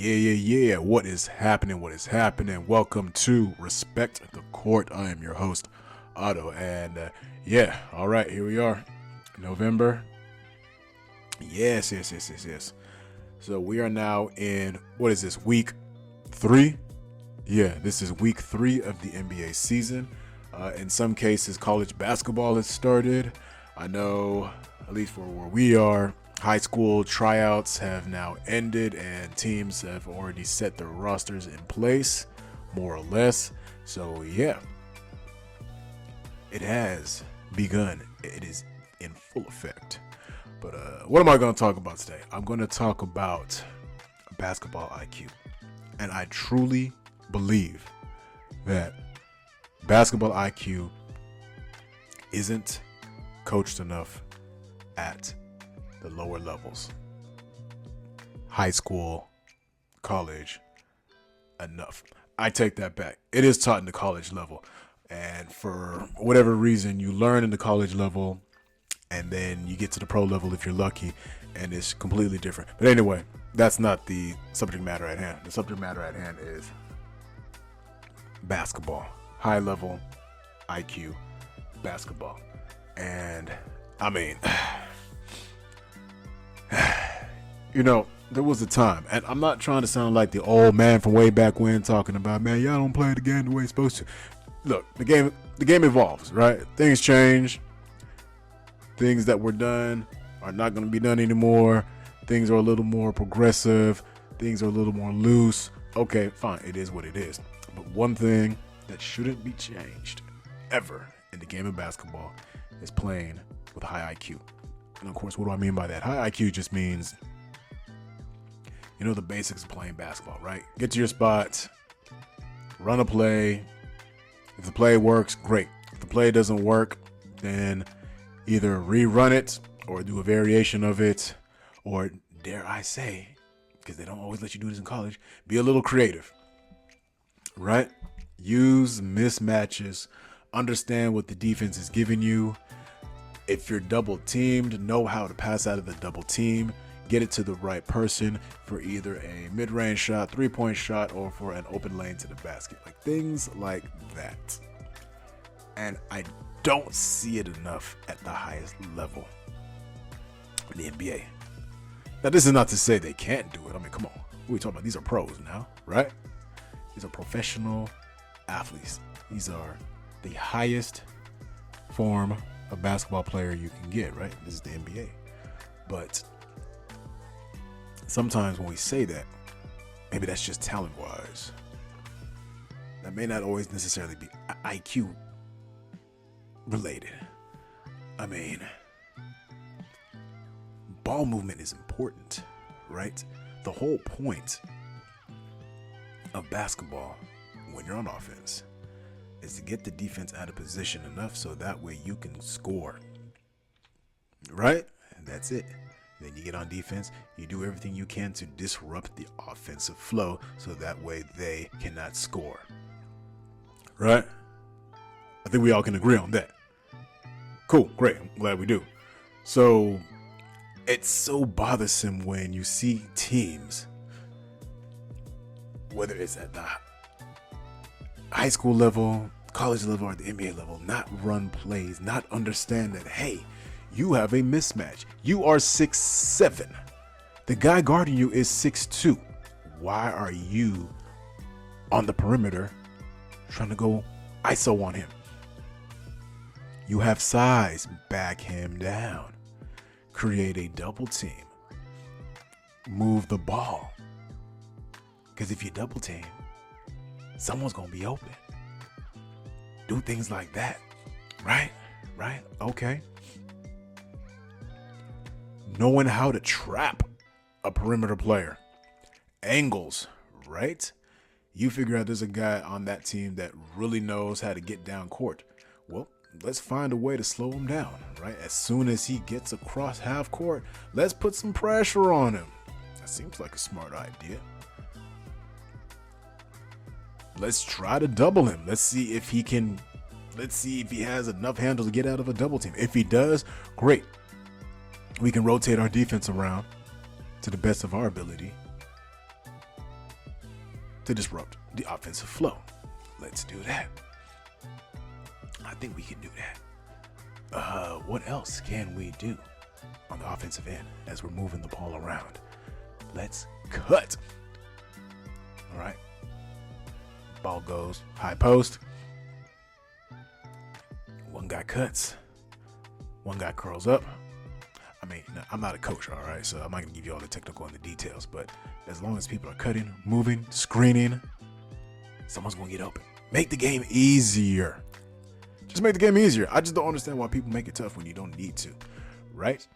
Yeah. What is happening? Welcome to Respect the Court. I am your host, Otto. And all right, here we are. November. Yes. So we are now in, what is this, week 3? Yeah, this is week 3 of the NBA season. In some cases, college basketball has started. I know, at least for where we are, high school tryouts have now ended and teams have already set their rosters in place, more or less. So yeah, it has begun. It is in full effect. But what am I going to talk about today? I'm going to talk about basketball IQ. And I truly believe that basketball IQ isn't coached enough at the lower levels. High school, college, enough. I take that back. It is taught in the college level. And for whatever reason, you learn in the college level and then you get to the pro level if you're lucky, and it's completely different. But anyway, that's not the subject matter at hand. The subject matter at hand is basketball. High level IQ basketball. And I mean, there was a time, and I'm not trying to sound like the old man from way back when talking about, man, y'all don't play the game the way it's supposed to. Look, the game evolves, right? Things change. Things that were done are not going to be done anymore. Things are a little more progressive. Things are a little more loose. Okay, fine. It is what it is. But one thing that shouldn't be changed ever in the game of basketball is playing with high IQ. And of course, what do I mean by that? High IQ just means, the basics of playing basketball, right? Get to your spot, run a play. If the play works, great. If the play doesn't work, then either rerun it or do a variation of it, or dare I say, because they don't always let you do this in college, be a little creative, right? Use mismatches, understand what the defense is giving you. If you're double teamed, know how to pass out of the double team, get it to the right person for either a mid-range shot, 3-point shot, or for an open lane to the basket, like things like that. And I don't see it enough at the highest level in the NBA. Now, this is not to say they can't do it. I mean, come on. What are we talking about? These are pros now, right? These are professional athletes. These are the highest form of basketball player you can get, right? This is the NBA. But sometimes when we say that, maybe that's just talent-wise. That may not always necessarily be IQ related. I mean, ball movement is important, right? The whole point of basketball when you're on offense is to get the defense out of position enough so that way you can score, right? And that's it. Then you get on defense, you do everything you can to disrupt the offensive flow so that way they cannot score, right? I think we all can agree on that. Cool, great, I'm glad we do. So it's so bothersome when you see teams, whether it's at the high school level, college level, or the NBA level, not run plays, not understand that, hey, you have a mismatch. You are 6'7". The guy guarding you is 6'2". Why are you on the perimeter trying to go ISO on him? You have size. Back him down. Create a double team. Move the ball. Because if you double team, someone's going to be open. Do things like that. Right? Okay. Knowing how to trap a perimeter player. Angles, right? You figure out there's a guy on that team that really knows how to get down court. Well, let's find a way to slow him down, right? As soon as he gets across half court, let's put some pressure on him. That seems like a smart idea. Let's try to double him. Let's see if he has enough handle to get out of a double team. If he does, great. We can rotate our defense around to the best of our ability. to disrupt the offensive flow. Let's do that. I think we can do that. What else can we do on the offensive end as we're moving the ball around? Let's cut. All right. Ball goes high post. One guy cuts. One guy curls up. I mean, I'm not a coach, all right? So I'm not going to give you all the technical and the details. But as long as people are cutting, moving, screening, someone's going to get open. Make the game easier. Just make the game easier. I just don't understand why people make it tough when you don't need to, right?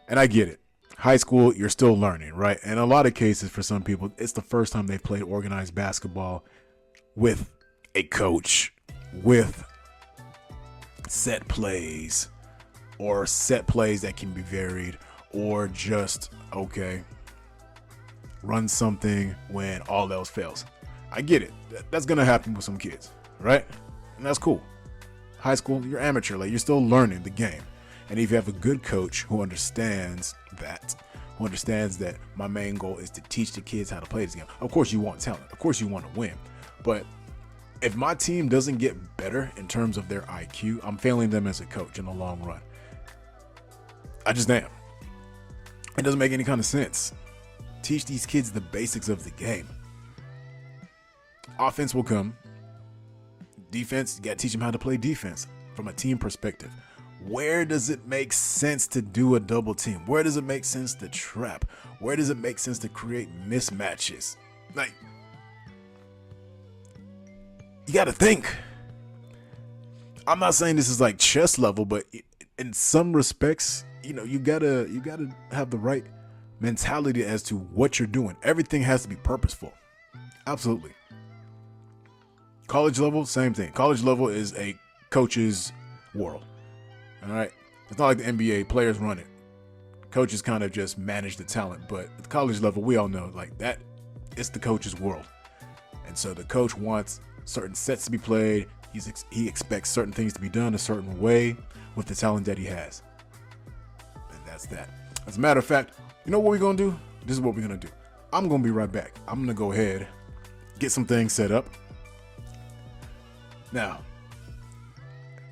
And I get it. High school, you're still learning, right? And in a lot of cases, for some people, it's the first time they've played organized basketball with a coach, with set plays, or set plays that can be varied, or just, okay, run something when all else fails. I get it. That's going to happen with some kids, right? And that's cool. High school, you're amateur. Like, you're still learning the game. And if you have a good coach who understands that my main goal is to teach the kids how to play this game. Of course you want talent. Of course you want to win. But if my team doesn't get better in terms of their IQ, I'm failing them as a coach in the long run. I just am. It doesn't make any kind of sense. Teach these kids the basics of the game. Offense will come. Defense, you got to teach them how to play defense from a team perspective. Where does it make sense to do a double team? Where does it make sense to trap? Where does it make sense to create mismatches? Like, you got to think. I'm not saying this is like chess level, but in some respects, you gotta have the right mentality as to what you're doing. Everything has to be purposeful. Absolutely. College level, same thing. College level is a coach's world. All right. It's not like the NBA. Players run it. Coaches kind of just manage the talent. But at the college level, we all know like that. It's the coach's world. And so the coach wants certain sets to be played. He expects certain things to be done a certain way with the talent that he has. And that's that. As a matter of fact, you know what we're going to do? This is what we're going to do. I'm going to be right back. I'm going to go ahead, get some things set up. Now,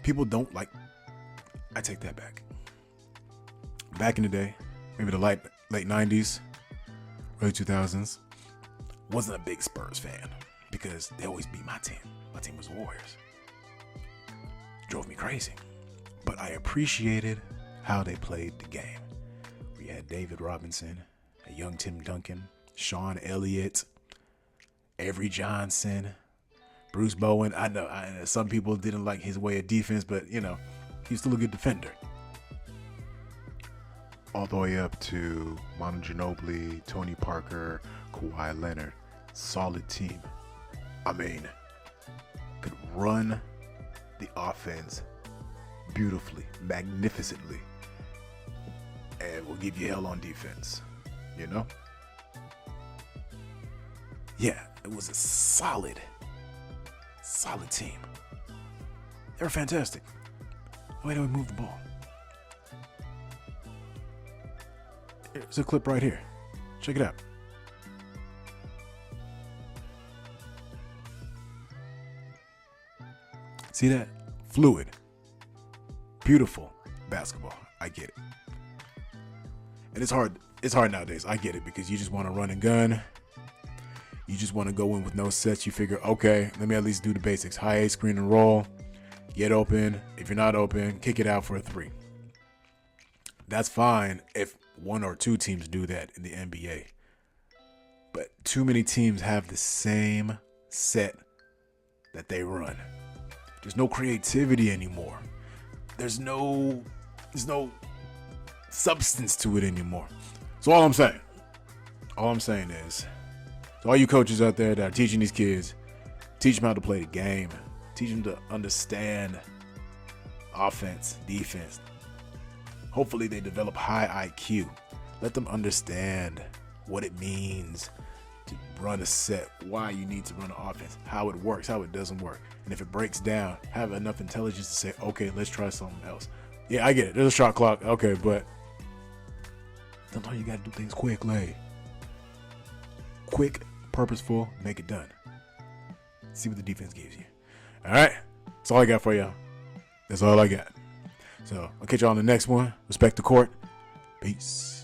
people don't like, I take that back. Back in the day, maybe the late 90s, early 2000s, wasn't a big Spurs fan because they always beat my team. My team was Warriors. Drove me crazy. But I appreciated how they played the game. We had David Robinson, a young Tim Duncan, Sean Elliott, Avery Johnson, Bruce Bowen. I know some people didn't like his way of defense, but, he's still a good defender. All the way up to Manu Ginobili, Tony Parker, Kawhi Leonard. Solid team. I mean, could run the offense beautifully, magnificently, and will give you hell on defense, Yeah, it was a solid team. They were fantastic. The way they would move the ball. There's a clip right here. Check it out. See that? Fluid. Beautiful basketball. I get it. And it's hard nowadays. I get it because you just want to run and gun. You just want to go in with no sets. You figure, okay, let me at least do the basics. High A, screen and roll. Get open. If you're not open, kick it out for a 3. That's fine if one or two teams do that in the NBA. But too many teams have the same set that they run. There's no creativity anymore. There's no substance to it anymore. So all I'm saying is, to all you coaches out there that are teaching these kids, teach them how to play the game. Teach them to understand offense, defense. Hopefully they develop high IQ. Let them understand what it means to run a set, why you need to run an offense, how it works, how it doesn't work. And if it breaks down, have enough intelligence to say, okay, let's try something else. Yeah, I get it. There's a shot clock. Okay, but sometimes you got to do things quickly. Quick purposeful, make it done. See what the defense gives you. All right, that's all I got for y'all. That's all I got. So I'll catch y'all on the next one. Respect the court. Peace.